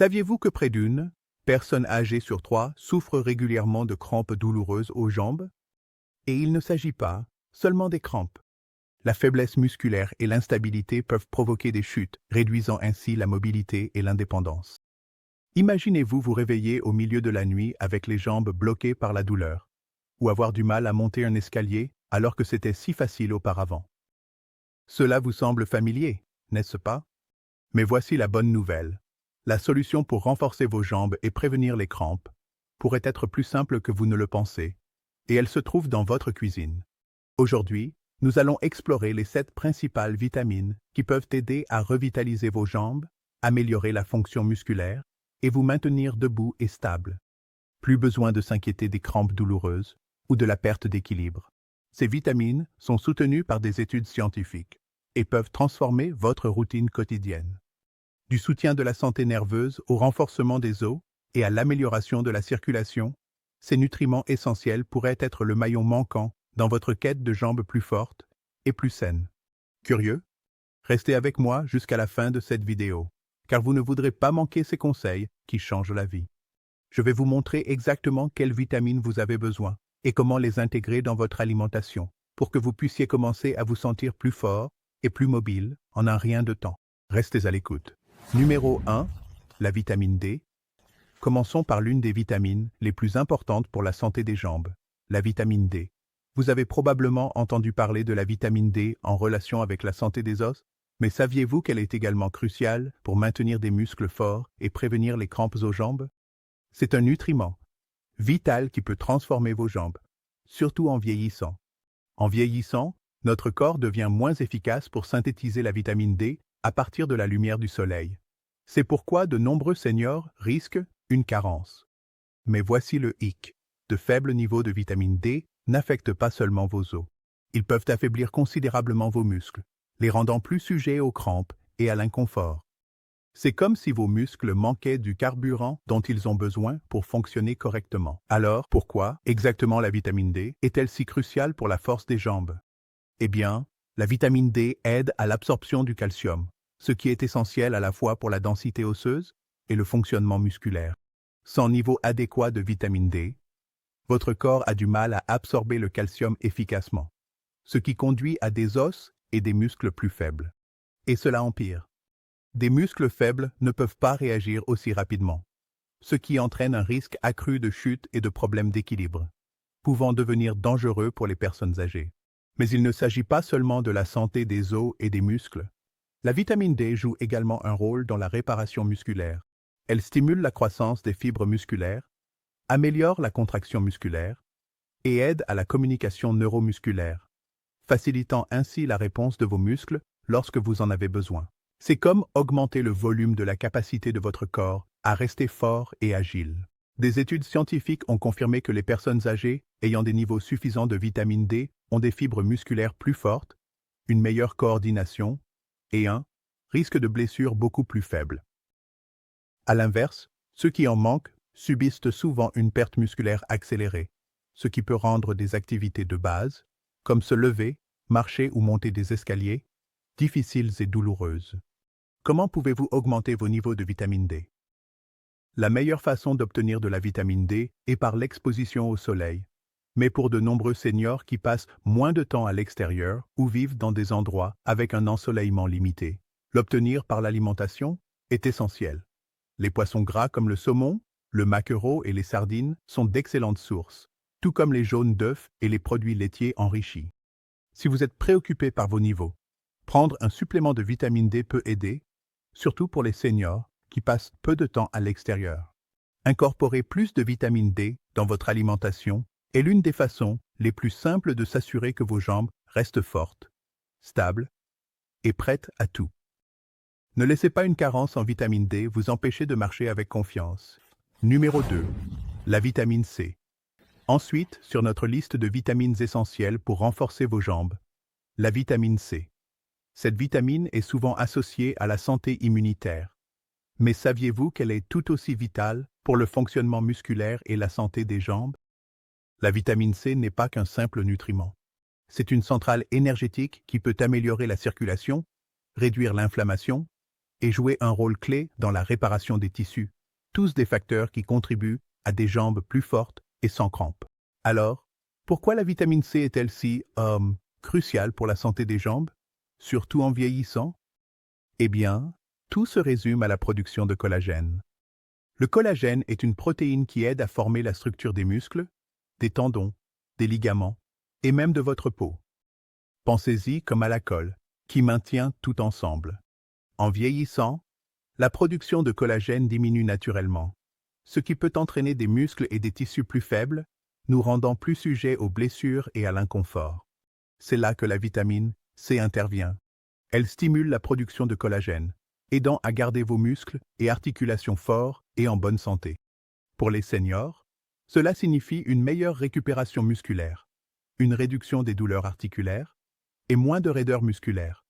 Saviez-vous que près d'une personne âgée sur 3 souffre régulièrement de crampes douloureuses aux jambes? Et il ne s'agit pas seulement des crampes. La faiblesse musculaire et l'instabilité peuvent provoquer des chutes, réduisant ainsi la mobilité et l'indépendance. Imaginez-vous vous réveiller au milieu de la nuit avec les jambes bloquées par la douleur, ou avoir du mal à monter un escalier alors que c'était si facile auparavant. Cela vous semble familier, n'est-ce pas? Mais voici la bonne nouvelle. La solution pour renforcer vos jambes et prévenir les crampes pourrait être plus simple que vous ne le pensez, et elle se trouve dans votre cuisine. Aujourd'hui, nous allons explorer les 7 principales vitamines qui peuvent aider à revitaliser vos jambes, améliorer la fonction musculaire et vous maintenir debout et stable. Plus besoin de s'inquiéter des crampes douloureuses ou de la perte d'équilibre. Ces vitamines sont soutenues par des études scientifiques et peuvent transformer votre routine quotidienne. Du soutien de la santé nerveuse au renforcement des os et à l'amélioration de la circulation, ces nutriments essentiels pourraient être le maillon manquant dans votre quête de jambes plus fortes et plus saines. Curieux? Restez avec moi jusqu'à la fin de cette vidéo, car vous ne voudrez pas manquer ces conseils qui changent la vie. Je vais vous montrer exactement quelles vitamines vous avez besoin et comment les intégrer dans votre alimentation pour que vous puissiez commencer à vous sentir plus fort et plus mobile en un rien de temps. Restez à l'écoute. Numéro 1. La vitamine D. Commençons par l'une des vitamines les plus importantes pour la santé des jambes, la vitamine D. Vous avez probablement entendu parler de la vitamine D en relation avec la santé des os, mais saviez-vous qu'elle est également cruciale pour maintenir des muscles forts et prévenir les crampes aux jambes? C'est un nutriment vital qui peut transformer vos jambes, surtout en vieillissant. En vieillissant, notre corps devient moins efficace pour synthétiser la vitamine D à partir de la lumière du soleil. C'est pourquoi de nombreux seniors risquent une carence. Mais voici le hic. De faibles niveaux de vitamine D n'affectent pas seulement vos os. Ils peuvent affaiblir considérablement vos muscles, les rendant plus sujets aux crampes et à l'inconfort. C'est comme si vos muscles manquaient du carburant dont ils ont besoin pour fonctionner correctement. Alors, pourquoi exactement la vitamine D est-elle si cruciale pour la force des jambes? Eh bien, la vitamine D aide à l'absorption du calcium, ce qui est essentiel à la fois pour la densité osseuse et le fonctionnement musculaire. Sans niveau adéquat de vitamine D, votre corps a du mal à absorber le calcium efficacement, ce qui conduit à des os et des muscles plus faibles. Et cela empire. Des muscles faibles ne peuvent pas réagir aussi rapidement, ce qui entraîne un risque accru de chute et de problèmes d'équilibre, pouvant devenir dangereux pour les personnes âgées. Mais il ne s'agit pas seulement de la santé des os et des muscles. La vitamine D joue également un rôle dans la réparation musculaire. Elle stimule la croissance des fibres musculaires, améliore la contraction musculaire et aide à la communication neuromusculaire, facilitant ainsi la réponse de vos muscles lorsque vous en avez besoin. C'est comme augmenter le volume de la capacité de votre corps à rester fort et agile. Des études scientifiques ont confirmé que les personnes âgées ayant des niveaux suffisants de vitamine D ont des fibres musculaires plus fortes, une meilleure coordination et un risque de blessure beaucoup plus faible. À l'inverse, ceux qui en manquent subissent souvent une perte musculaire accélérée, ce qui peut rendre des activités de base, comme se lever, marcher ou monter des escaliers, difficiles et douloureuses. Comment pouvez-vous augmenter vos niveaux de vitamine D? La meilleure façon d'obtenir de la vitamine D est par l'exposition au soleil. Mais pour de nombreux seniors qui passent moins de temps à l'extérieur ou vivent dans des endroits avec un ensoleillement limité, l'obtenir par l'alimentation est essentiel. Les poissons gras comme le saumon, le maquereau et les sardines sont d'excellentes sources, tout comme les jaunes d'œufs et les produits laitiers enrichis. Si vous êtes préoccupé par vos niveaux, prendre un supplément de vitamine D peut aider, surtout pour les seniors qui passent peu de temps à l'extérieur. Incorporer plus de vitamine D dans votre alimentation est l'une des façons les plus simples de s'assurer que vos jambes restent fortes, stables et prêtes à tout. Ne laissez pas une carence en vitamine D vous empêcher de marcher avec confiance. Numéro 2. La vitamine C. Ensuite, sur notre liste de vitamines essentielles pour renforcer vos jambes, la vitamine C. Cette vitamine est souvent associée à la santé immunitaire. Mais saviez-vous qu'elle est tout aussi vitale pour le fonctionnement musculaire et la santé des jambes? La vitamine C n'est pas qu'un simple nutriment. C'est une centrale énergétique qui peut améliorer la circulation, réduire l'inflammation et jouer un rôle clé dans la réparation des tissus, tous des facteurs qui contribuent à des jambes plus fortes et sans crampes. Alors, pourquoi la vitamine C est-elle si cruciale pour la santé des jambes, surtout en vieillissant? Eh bien, tout se résume à la production de collagène. Le collagène est une protéine qui aide à former la structure des muscles, des tendons, des ligaments et même de votre peau. Pensez-y comme à la colle, qui maintient tout ensemble. En vieillissant, la production de collagène diminue naturellement, ce qui peut entraîner des muscles et des tissus plus faibles, nous rendant plus sujets aux blessures et à l'inconfort. C'est là que la vitamine C intervient. Elle stimule la production de collagène, aidant à garder vos muscles et articulations forts et en bonne santé. Pour les seniors, cela signifie une meilleure récupération musculaire, une réduction des douleurs articulaires et moins de raideur musculaire,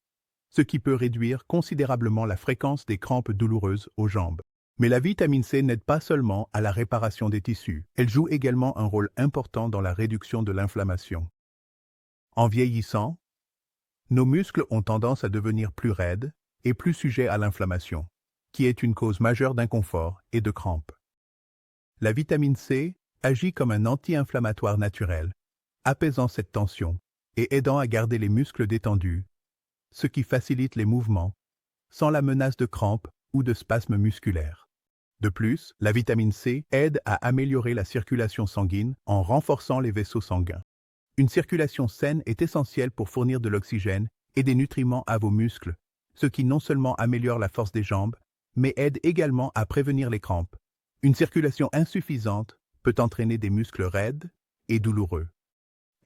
ce qui peut réduire considérablement la fréquence des crampes douloureuses aux jambes. Mais la vitamine C n'aide pas seulement à la réparation des tissus, elle joue également un rôle important dans la réduction de l'inflammation. En vieillissant, nos muscles ont tendance à devenir plus raides et plus sujets à l'inflammation, qui est une cause majeure d'inconfort et de crampes. La vitamine C agit comme un anti-inflammatoire naturel, apaisant cette tension et aidant à garder les muscles détendus, ce qui facilite les mouvements, sans la menace de crampes ou de spasmes musculaires. De plus, la vitamine C aide à améliorer la circulation sanguine en renforçant les vaisseaux sanguins. Une circulation saine est essentielle pour fournir de l'oxygène et des nutriments à vos muscles, ce qui non seulement améliore la force des jambes, mais aide également à prévenir les crampes. Une circulation insuffisante peut entraîner des muscles raides et douloureux.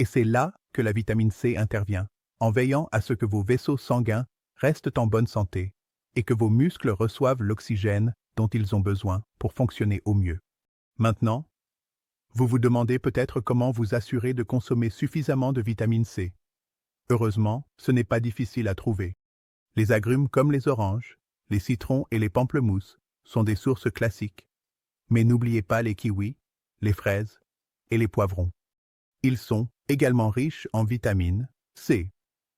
Et c'est là que la vitamine C intervient, en veillant à ce que vos vaisseaux sanguins restent en bonne santé et que vos muscles reçoivent l'oxygène dont ils ont besoin pour fonctionner au mieux. Maintenant, vous vous demandez peut-être comment vous assurer de consommer suffisamment de vitamine C. Heureusement, ce n'est pas difficile à trouver. Les agrumes comme les oranges, les citrons et les pamplemousses sont des sources classiques. Mais n'oubliez pas les kiwis, les fraises et les poivrons. Ils sont également riches en vitamine C.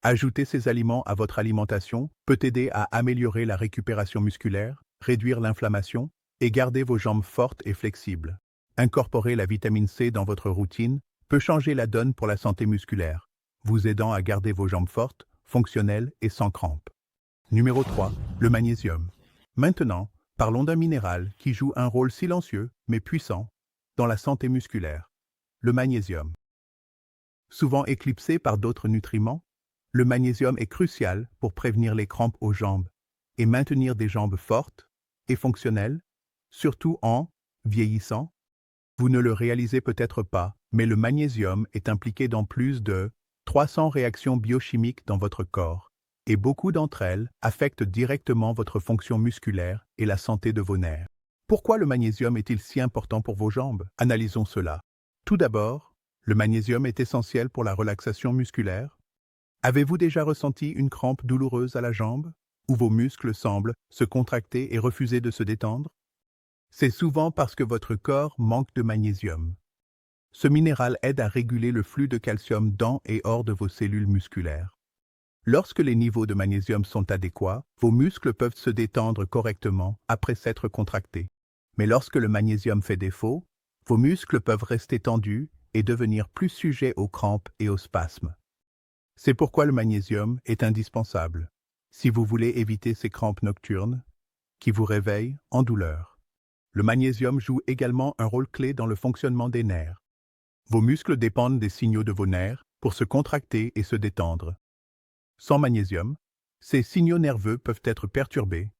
Ajouter ces aliments à votre alimentation peut aider à améliorer la récupération musculaire, réduire l'inflammation et garder vos jambes fortes et flexibles. Incorporer la vitamine C dans votre routine peut changer la donne pour la santé musculaire, vous aidant à garder vos jambes fortes, fonctionnelles et sans crampes. Numéro 3. Le magnésium. Maintenant, parlons d'un minéral qui joue un rôle silencieux mais puissant dans la santé musculaire. Le magnésium. Souvent éclipsé par d'autres nutriments, le magnésium est crucial pour prévenir les crampes aux jambes et maintenir des jambes fortes et fonctionnelles, surtout en vieillissant. Vous ne le réalisez peut-être pas, mais le magnésium est impliqué dans plus de 300 réactions biochimiques dans votre corps, et beaucoup d'entre elles affectent directement votre fonction musculaire et la santé de vos nerfs. Pourquoi le magnésium est-il si important pour vos jambes? Analysons cela. Tout d'abord, le magnésium est essentiel pour la relaxation musculaire. Avez-vous déjà ressenti une crampe douloureuse à la jambe, où vos muscles semblent se contracter et refuser de se détendre? C'est souvent parce que votre corps manque de magnésium. Ce minéral aide à réguler le flux de calcium dans et hors de vos cellules musculaires. Lorsque les niveaux de magnésium sont adéquats, vos muscles peuvent se détendre correctement après s'être contractés. Mais lorsque le magnésium fait défaut, vos muscles peuvent rester tendus et devenir plus sujets aux crampes et aux spasmes. C'est pourquoi le magnésium est indispensable si vous voulez éviter ces crampes nocturnes qui vous réveillent en douleur. Le magnésium joue également un rôle clé dans le fonctionnement des nerfs. Vos muscles dépendent des signaux de vos nerfs pour se contracter et se détendre. Sans magnésium, ces signaux nerveux peuvent être perturbés,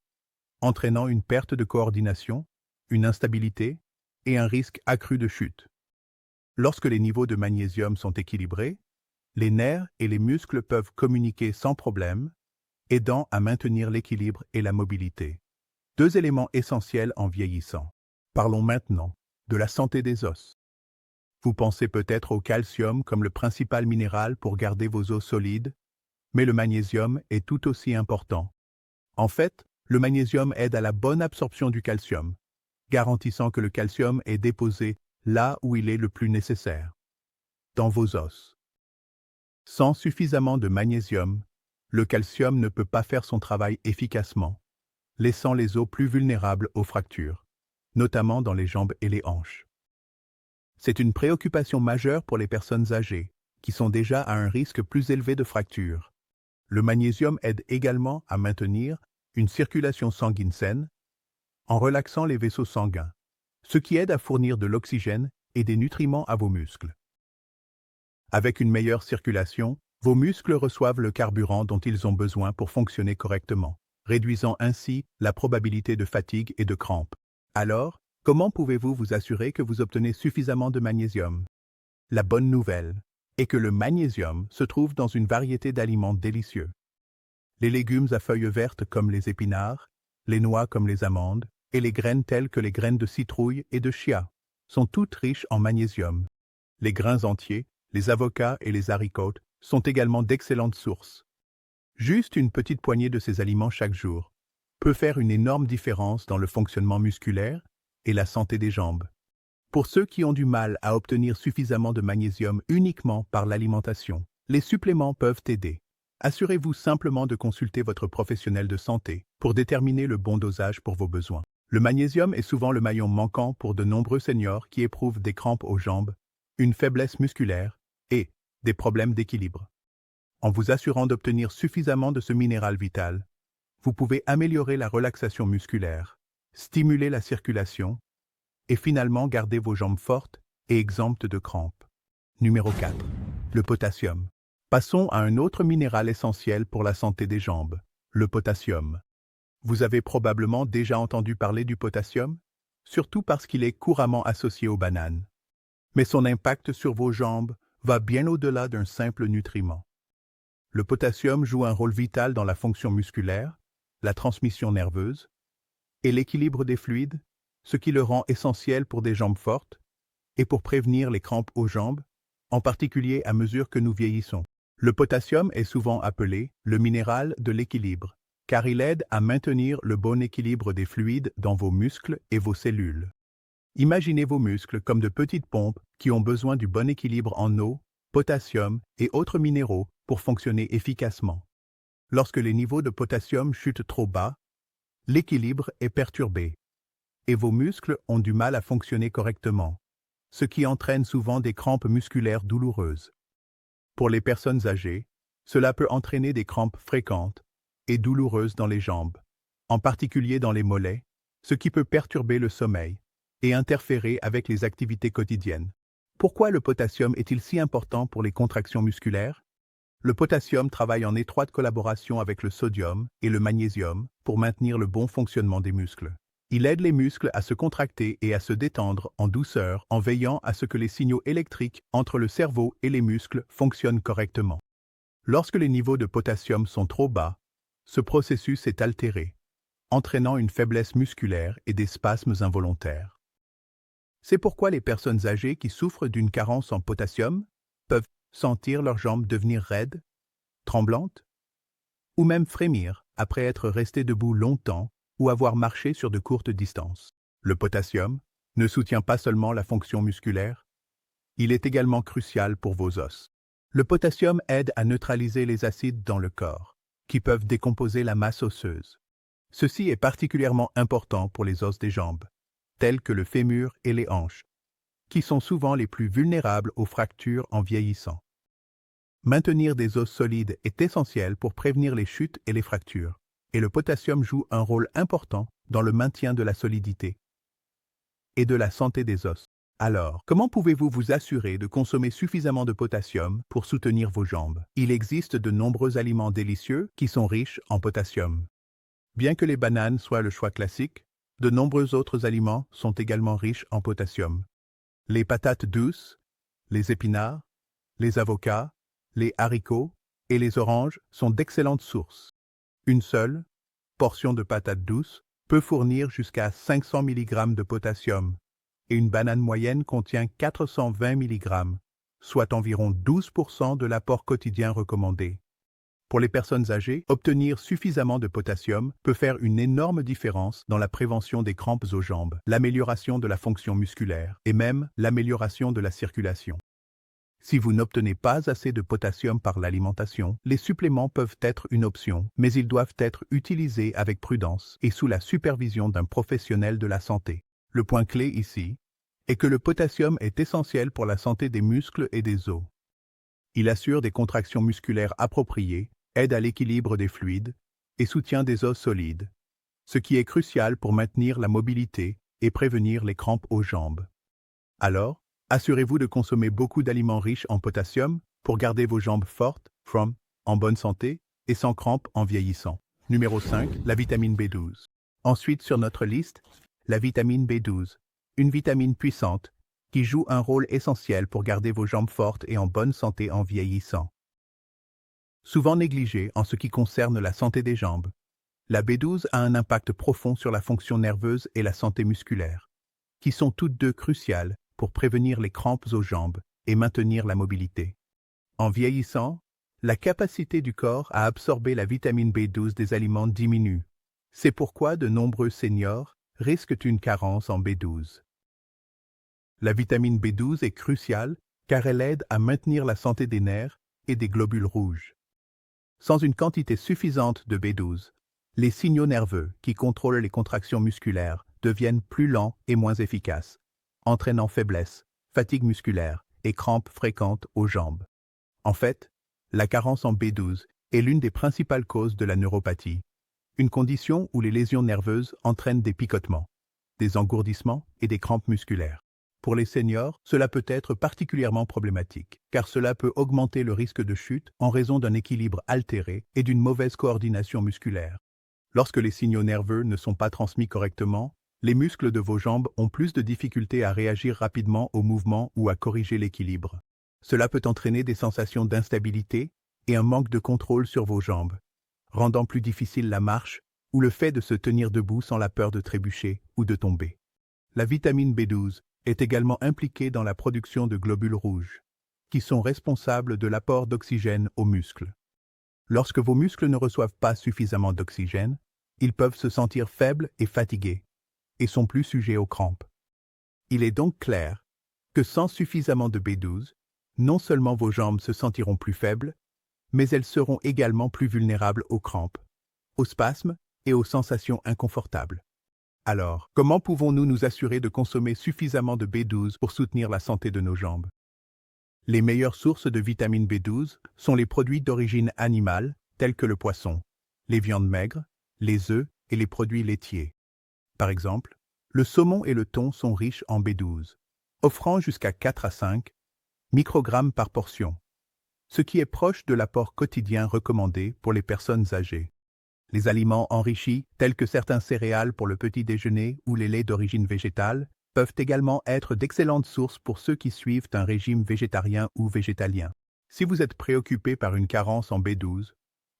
entraînant une perte de coordination, une instabilité et un risque accru de chute. Lorsque les niveaux de magnésium sont équilibrés, les nerfs et les muscles peuvent communiquer sans problème, aidant à maintenir l'équilibre et la mobilité. Deux éléments essentiels en vieillissant. Parlons maintenant de la santé des os. Vous pensez peut-être au calcium comme le principal minéral pour garder vos os solides, mais le magnésium est tout aussi important. En fait, le magnésium aide à la bonne absorption du calcium, garantissant que le calcium est déposé là où il est le plus nécessaire, dans vos os. Sans suffisamment de magnésium, le calcium ne peut pas faire son travail efficacement, laissant les os plus vulnérables aux fractures, notamment dans les jambes et les hanches. C'est une préoccupation majeure pour les personnes âgées, qui sont déjà à un risque plus élevé de fracture. Le magnésium aide également à maintenir une circulation sanguine saine en relaxant les vaisseaux sanguins, ce qui aide à fournir de l'oxygène et des nutriments à vos muscles. Avec une meilleure circulation, vos muscles reçoivent le carburant dont ils ont besoin pour fonctionner correctement, réduisant ainsi la probabilité de fatigue et de crampes. Alors, comment pouvez-vous vous assurer que vous obtenez suffisamment de magnésium? La bonne nouvelle est que le magnésium se trouve dans une variété d'aliments délicieux. Les légumes à feuilles vertes comme les épinards, les noix comme les amandes, et les graines telles que les graines de citrouille et de chia sont toutes riches en magnésium. Les grains entiers, les avocats et les haricots sont également d'excellentes sources. Juste une petite poignée de ces aliments chaque jour peut faire une énorme différence dans le fonctionnement musculaire et la santé des jambes. Pour ceux qui ont du mal à obtenir suffisamment de magnésium uniquement par l'alimentation, les suppléments peuvent aider. Assurez-vous simplement de consulter votre professionnel de santé pour déterminer le bon dosage pour vos besoins. Le magnésium est souvent le maillon manquant pour de nombreux seniors qui éprouvent des crampes aux jambes, une faiblesse musculaire et des problèmes d'équilibre. En vous assurant d'obtenir suffisamment de ce minéral vital, vous pouvez améliorer la relaxation musculaire, stimuler la circulation et finalement garder vos jambes fortes et exemptes de crampes. Numéro 4. Le potassium. Passons à un autre minéral essentiel pour la santé des jambes, le potassium. Vous avez probablement déjà entendu parler du potassium, surtout parce qu'il est couramment associé aux bananes. Mais son impact sur vos jambes va bien au-delà d'un simple nutriment. Le potassium joue un rôle vital dans la fonction musculaire, la transmission nerveuse et l'équilibre des fluides, ce qui le rend essentiel pour des jambes fortes et pour prévenir les crampes aux jambes, en particulier à mesure que nous vieillissons. Le potassium est souvent appelé le minéral de l'équilibre, car il aide à maintenir le bon équilibre des fluides dans vos muscles et vos cellules. Imaginez vos muscles comme de petites pompes qui ont besoin du bon équilibre en eau, potassium et autres minéraux pour fonctionner efficacement. Lorsque les niveaux de potassium chutent trop bas, l'équilibre est perturbé et vos muscles ont du mal à fonctionner correctement, ce qui entraîne souvent des crampes musculaires douloureuses. Pour les personnes âgées, cela peut entraîner des crampes fréquentes et douloureuses dans les jambes, en particulier dans les mollets, ce qui peut perturber le sommeil et interférer avec les activités quotidiennes. Pourquoi le potassium est-il si important pour les contractions musculaires? Le potassium travaille en étroite collaboration avec le sodium et le magnésium pour maintenir le bon fonctionnement des muscles. Il aide les muscles à se contracter et à se détendre en douceur en veillant à ce que les signaux électriques entre le cerveau et les muscles fonctionnent correctement. Lorsque les niveaux de potassium sont trop bas, ce processus est altéré, entraînant une faiblesse musculaire et des spasmes involontaires. C'est pourquoi les personnes âgées qui souffrent d'une carence en potassium peuvent sentir leurs jambes devenir raides, tremblantes, ou même frémir après être restées debout longtemps ou avoir marché sur de courtes distances. Le potassium ne soutient pas seulement la fonction musculaire, il est également crucial pour vos os. Le potassium aide à neutraliser les acides dans le corps, qui peuvent décomposer la masse osseuse. Ceci est particulièrement important pour les os des jambes, tels que le fémur et les hanches, qui sont souvent les plus vulnérables aux fractures en vieillissant. Maintenir des os solides est essentiel pour prévenir les chutes et les fractures, et le potassium joue un rôle important dans le maintien de la solidité et de la santé des os. Alors, comment pouvez-vous vous assurer de consommer suffisamment de potassium pour soutenir vos jambes? Il existe de nombreux aliments délicieux qui sont riches en potassium. Bien que les bananes soient le choix classique, de nombreux autres aliments sont également riches en potassium. Les patates douces, les épinards, les avocats, les haricots et les oranges sont d'excellentes sources. Une seule portion de patates douces peut fournir jusqu'à 500 mg de potassium et une banane moyenne contient 420 mg, soit environ 12% de l'apport quotidien recommandé. Pour les personnes âgées, obtenir suffisamment de potassium peut faire une énorme différence dans la prévention des crampes aux jambes, l'amélioration de la fonction musculaire et même l'amélioration de la circulation. Si vous n'obtenez pas assez de potassium par l'alimentation, les suppléments peuvent être une option, mais ils doivent être utilisés avec prudence et sous la supervision d'un professionnel de la santé. Le point clé ici est que le potassium est essentiel pour la santé des muscles et des os. Il assure des contractions musculaires appropriées, aide à l'équilibre des fluides et soutient des os solides, ce qui est crucial pour maintenir la mobilité et prévenir les crampes aux jambes. Alors, assurez-vous de consommer beaucoup d'aliments riches en potassium pour garder vos jambes fortes, en bonne santé et sans crampes en vieillissant. Numéro 5, la vitamine B12. Ensuite sur notre liste, la vitamine B12, une vitamine puissante qui joue un rôle essentiel pour garder vos jambes fortes et en bonne santé en vieillissant. Souvent négligée en ce qui concerne la santé des jambes, la B12 a un impact profond sur la fonction nerveuse et la santé musculaire, qui sont toutes deux cruciales pour prévenir les crampes aux jambes et maintenir la mobilité. En vieillissant, la capacité du corps à absorber la vitamine B12 des aliments diminue. C'est pourquoi de nombreux seniors risquent une carence en B12. La vitamine B12 est cruciale car elle aide à maintenir la santé des nerfs et des globules rouges. Sans une quantité suffisante de B12, les signaux nerveux qui contrôlent les contractions musculaires deviennent plus lents et moins efficaces, entraînant faiblesse, fatigue musculaire et crampes fréquentes aux jambes. En fait, la carence en B12 est l'une des principales causes de la neuropathie, une condition où les lésions nerveuses entraînent des picotements, des engourdissements et des crampes musculaires. Pour les seniors, cela peut être particulièrement problématique, car cela peut augmenter le risque de chute en raison d'un équilibre altéré et d'une mauvaise coordination musculaire. Lorsque les signaux nerveux ne sont pas transmis correctement, les muscles de vos jambes ont plus de difficultés à réagir rapidement aux mouvements ou à corriger l'équilibre. Cela peut entraîner des sensations d'instabilité et un manque de contrôle sur vos jambes, rendant plus difficile la marche ou le fait de se tenir debout sans la peur de trébucher ou de tomber. La vitamine B12 est également impliquée dans la production de globules rouges, qui sont responsables de l'apport d'oxygène aux muscles. Lorsque vos muscles ne reçoivent pas suffisamment d'oxygène, ils peuvent se sentir faibles et fatigués, et sont plus sujets aux crampes. Il est donc clair que sans suffisamment de B12, non seulement vos jambes se sentiront plus faibles, mais elles seront également plus vulnérables aux crampes, aux spasmes et aux sensations inconfortables. Alors, comment pouvons-nous nous assurer de consommer suffisamment de B12 pour soutenir la santé de nos jambes? Les meilleures sources de vitamine B12 sont les produits d'origine animale, tels que le poisson, les viandes maigres, les œufs et les produits laitiers. Par exemple, le saumon et le thon sont riches en B12, offrant jusqu'à 4 à 5 microgrammes par portion, ce qui est proche de l'apport quotidien recommandé pour les personnes âgées. Les aliments enrichis, tels que certains céréales pour le petit déjeuner ou les laits d'origine végétale, peuvent également être d'excellentes sources pour ceux qui suivent un régime végétarien ou végétalien. Si vous êtes préoccupé par une carence en B12,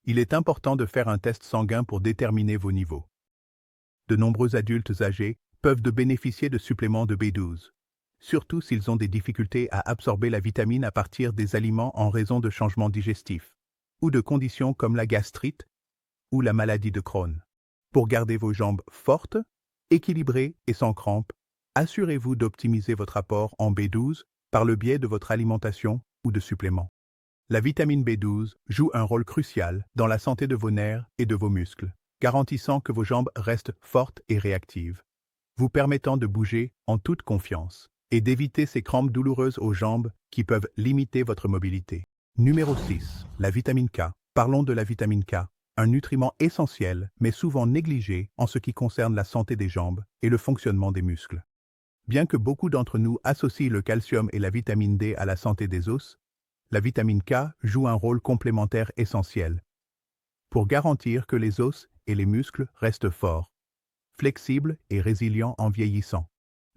il est important de faire un test sanguin pour déterminer vos niveaux. De nombreux adultes âgés peuvent bénéficier de suppléments de B12, surtout s'ils ont des difficultés à absorber la vitamine à partir des aliments en raison de changements digestifs, ou de conditions comme la gastrite ou la maladie de Crohn. Pour garder vos jambes fortes, équilibrées et sans crampes, assurez-vous d'optimiser votre apport en B12 par le biais de votre alimentation ou de suppléments. La vitamine B12 joue un rôle crucial dans la santé de vos nerfs et de vos muscles, garantissant que vos jambes restent fortes et réactives, vous permettant de bouger en toute confiance et d'éviter ces crampes douloureuses aux jambes qui peuvent limiter votre mobilité. Numéro 6. La vitamine K. Parlons de la vitamine K, un nutriment essentiel mais souvent négligé en ce qui concerne la santé des jambes et le fonctionnement des muscles. Bien que beaucoup d'entre nous associent le calcium et la vitamine D à la santé des os, la vitamine K joue un rôle complémentaire essentiel pour garantir que les os et les muscles restent forts, flexibles et résilients en vieillissant.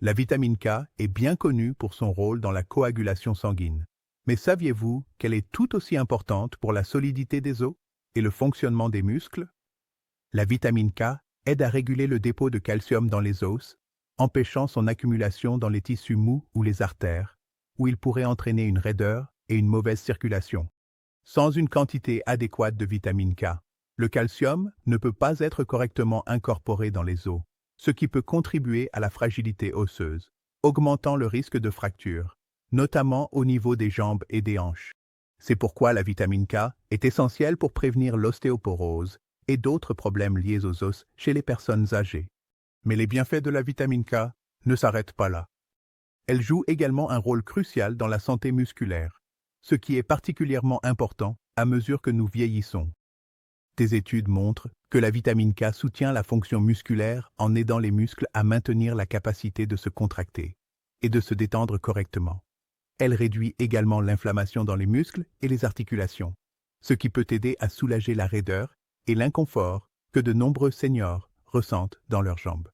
La vitamine K est bien connue pour son rôle dans la coagulation sanguine. Mais saviez-vous qu'elle est tout aussi importante pour la solidité des os et le fonctionnement des muscles? La vitamine K aide à réguler le dépôt de calcium dans les os, empêchant son accumulation dans les tissus mous ou les artères, où il pourrait entraîner une raideur et une mauvaise circulation. Sans une quantité adéquate de vitamine K, le calcium ne peut pas être correctement incorporé dans les os, ce qui peut contribuer à la fragilité osseuse, augmentant le risque de fracture, notamment au niveau des jambes et des hanches. C'est pourquoi la vitamine K est essentielle pour prévenir l'ostéoporose et d'autres problèmes liés aux os chez les personnes âgées. Mais les bienfaits de la vitamine K ne s'arrêtent pas là. Elle joue également un rôle crucial dans la santé musculaire, ce qui est particulièrement important à mesure que nous vieillissons. Des études montrent que la vitamine K soutient la fonction musculaire en aidant les muscles à maintenir la capacité de se contracter et de se détendre correctement. Elle réduit également l'inflammation dans les muscles et les articulations, ce qui peut aider à soulager la raideur et l'inconfort que de nombreux seniors ressentent dans leurs jambes.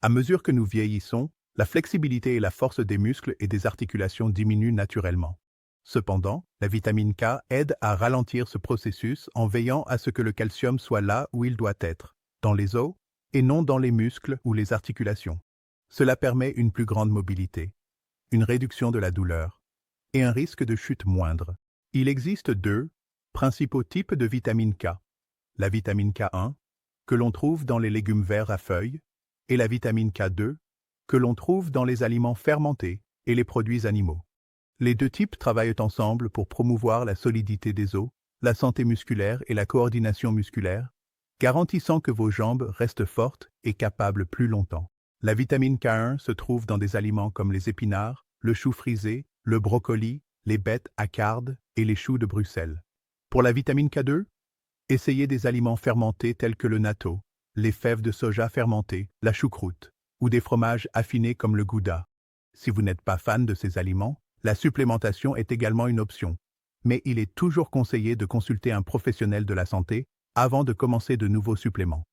À mesure que nous vieillissons, la flexibilité et la force des muscles et des articulations diminuent naturellement. Cependant, la vitamine K aide à ralentir ce processus en veillant à ce que le calcium soit là où il doit être, dans les os, et non dans les muscles ou les articulations. Cela permet une plus grande mobilité, une réduction de la douleur, et un risque de chute moindre. Il existe deux principaux types de vitamine K. La vitamine K1, que l'on trouve dans les légumes verts à feuilles, et la vitamine K2, que l'on trouve dans les aliments fermentés et les produits animaux. Les deux types travaillent ensemble pour promouvoir la solidité des os, la santé musculaire et la coordination musculaire, garantissant que vos jambes restent fortes et capables plus longtemps. La vitamine K1 se trouve dans des aliments comme les épinards, le chou frisé, le brocoli, les bêtes à cardes et les choux de Bruxelles. Pour la vitamine K2, essayez des aliments fermentés tels que le natto, les fèves de soja fermentées, la choucroute, ou des fromages affinés comme le gouda. Si vous n'êtes pas fan de ces aliments, la supplémentation est également une option, mais il est toujours conseillé de consulter un professionnel de la santé avant de commencer de nouveaux suppléments.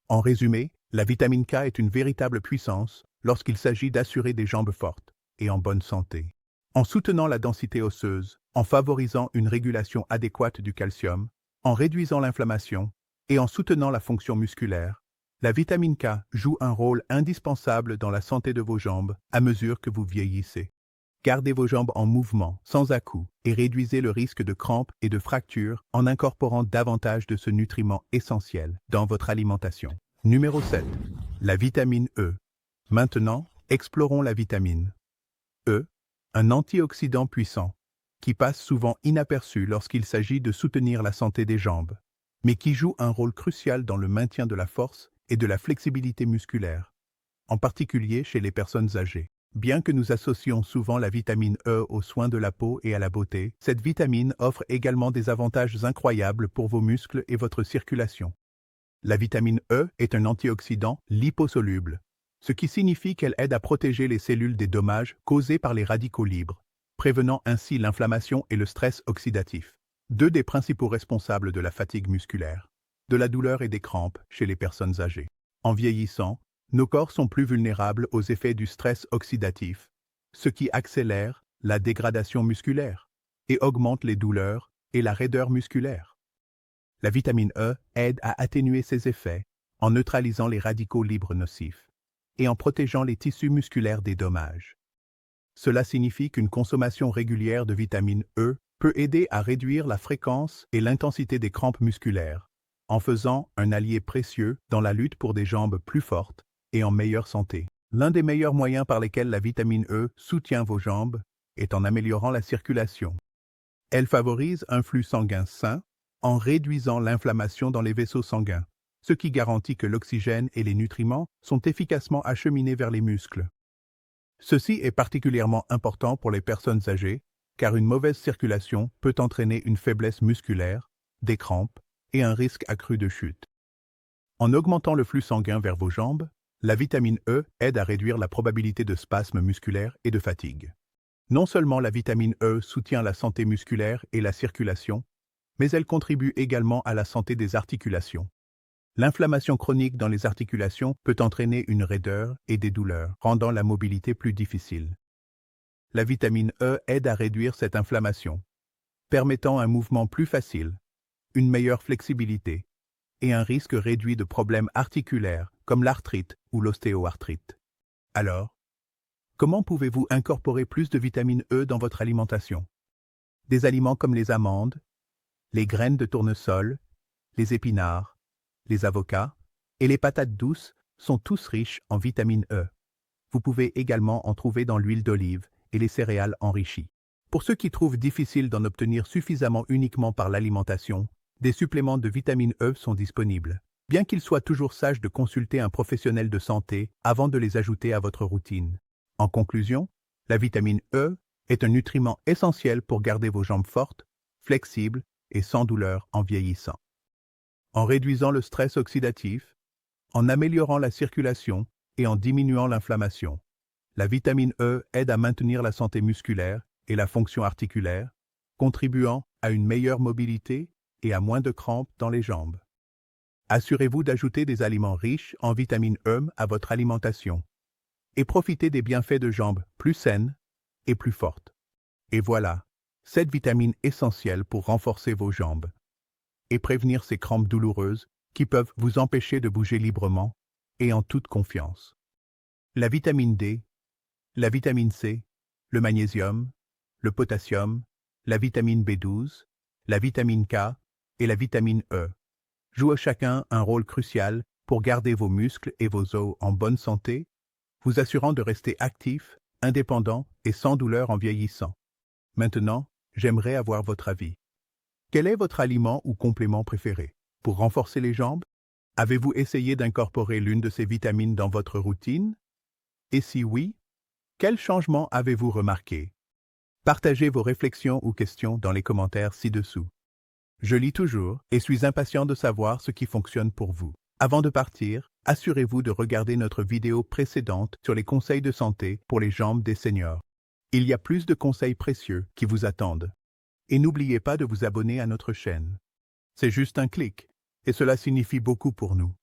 En résumé, la vitamine K est une véritable puissance lorsqu'il s'agit d'assurer des jambes fortes et en bonne santé. En soutenant la densité osseuse, en favorisant une régulation adéquate du calcium, en réduisant l'inflammation et en soutenant la fonction musculaire, la vitamine K joue un rôle indispensable dans la santé de vos jambes à mesure que vous vieillissez. Gardez vos jambes en mouvement, sans à-coups, et réduisez le risque de crampes et de fractures en incorporant davantage de ce nutriment essentiel dans votre alimentation. Numéro 7. La vitamine E. Maintenant, explorons la vitamine E, un antioxydant puissant, qui passe souvent inaperçu lorsqu'il s'agit de soutenir la santé des jambes, mais qui joue un rôle crucial dans le maintien de la force et de la flexibilité musculaire, en particulier chez les personnes âgées. Bien que nous associons souvent la vitamine E aux soins de la peau et à la beauté, cette vitamine offre également des avantages incroyables pour vos muscles et votre circulation. La vitamine E est un antioxydant liposoluble, ce qui signifie qu'elle aide à protéger les cellules des dommages causés par les radicaux libres, prévenant ainsi l'inflammation et le stress oxydatif, deux des principaux responsables de la fatigue musculaire, de la douleur et des crampes chez les personnes âgées. En vieillissant, nos corps sont plus vulnérables aux effets du stress oxydatif, ce qui accélère la dégradation musculaire et augmente les douleurs et la raideur musculaire. La vitamine E aide à atténuer ces effets en neutralisant les radicaux libres nocifs et en protégeant les tissus musculaires des dommages. Cela signifie qu'une consommation régulière de vitamine E peut aider à réduire la fréquence et l'intensité des crampes musculaires, en faisant un allié précieux dans la lutte pour des jambes plus fortes et en meilleure santé. L'un des meilleurs moyens par lesquels la vitamine E soutient vos jambes est en améliorant la circulation. Elle favorise un flux sanguin sain en réduisant l'inflammation dans les vaisseaux sanguins, ce qui garantit que l'oxygène et les nutriments sont efficacement acheminés vers les muscles. Ceci est particulièrement important pour les personnes âgées, car une mauvaise circulation peut entraîner une faiblesse musculaire, des crampes et un risque accru de chute. En augmentant le flux sanguin vers vos jambes, la vitamine E aide à réduire la probabilité de spasmes musculaires et de fatigue. Non seulement la vitamine E soutient la santé musculaire et la circulation, mais elle contribue également à la santé des articulations. L'inflammation chronique dans les articulations peut entraîner une raideur et des douleurs, rendant la mobilité plus difficile. La vitamine E aide à réduire cette inflammation, permettant un mouvement plus facile, une meilleure flexibilité et un risque réduit de problèmes articulaires comme l'arthrite ou l'ostéoarthrite. Alors, comment pouvez-vous incorporer plus de vitamine E dans votre alimentation? Des aliments comme les amandes, les graines de tournesol, les épinards, les avocats et les patates douces sont tous riches en vitamine E. Vous pouvez également en trouver dans l'huile d'olive et les céréales enrichies. Pour ceux qui trouvent difficile d'en obtenir suffisamment uniquement par l'alimentation, des suppléments de vitamine E sont disponibles. Bien qu'il soit toujours sage de consulter un professionnel de santé avant de les ajouter à votre routine. En conclusion, la vitamine E est un nutriment essentiel pour garder vos jambes fortes, flexibles et sans douleur en vieillissant. En réduisant le stress oxydatif, en améliorant la circulation et en diminuant l'inflammation, la vitamine E aide à maintenir la santé musculaire et la fonction articulaire, contribuant à une meilleure mobilité et à moins de crampes dans les jambes. Assurez-vous d'ajouter des aliments riches en vitamine E à votre alimentation et profitez des bienfaits de jambes plus saines et plus fortes. Et voilà, cette vitamine essentielle pour renforcer vos jambes et prévenir ces crampes douloureuses qui peuvent vous empêcher de bouger librement et en toute confiance. La vitamine D, la vitamine C, le magnésium, le potassium, la vitamine B12, la vitamine K et la vitamine E jouent chacun un rôle crucial pour garder vos muscles et vos os en bonne santé, vous assurant de rester actif, indépendant et sans douleur en vieillissant. Maintenant, j'aimerais avoir votre avis. Quel est votre aliment ou complément préféré pour renforcer les jambes? Avez-vous essayé d'incorporer l'une de ces vitamines dans votre routine? Et si oui, quel changement avez-vous remarqué? Partagez vos réflexions ou questions dans les commentaires ci-dessous. Je lis toujours et suis impatient de savoir ce qui fonctionne pour vous. Avant de partir, assurez-vous de regarder notre vidéo précédente sur les conseils de santé pour les jambes des seniors. Il y a plus de conseils précieux qui vous attendent. Et n'oubliez pas de vous abonner à notre chaîne. C'est juste un clic, et cela signifie beaucoup pour nous.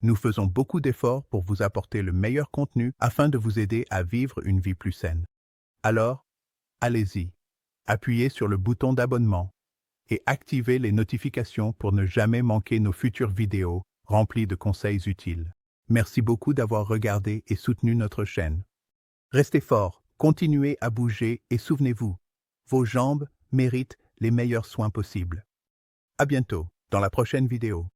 Nous faisons beaucoup d'efforts pour vous apporter le meilleur contenu afin de vous aider à vivre une vie plus saine. Alors, allez-y, appuyez sur le bouton d'abonnement et activez les notifications pour ne jamais manquer nos futures vidéos remplies de conseils utiles. Merci beaucoup d'avoir regardé et soutenu notre chaîne. Restez forts, continuez à bouger et souvenez-vous, vos jambes méritent les meilleurs soins possibles. À bientôt dans la prochaine vidéo.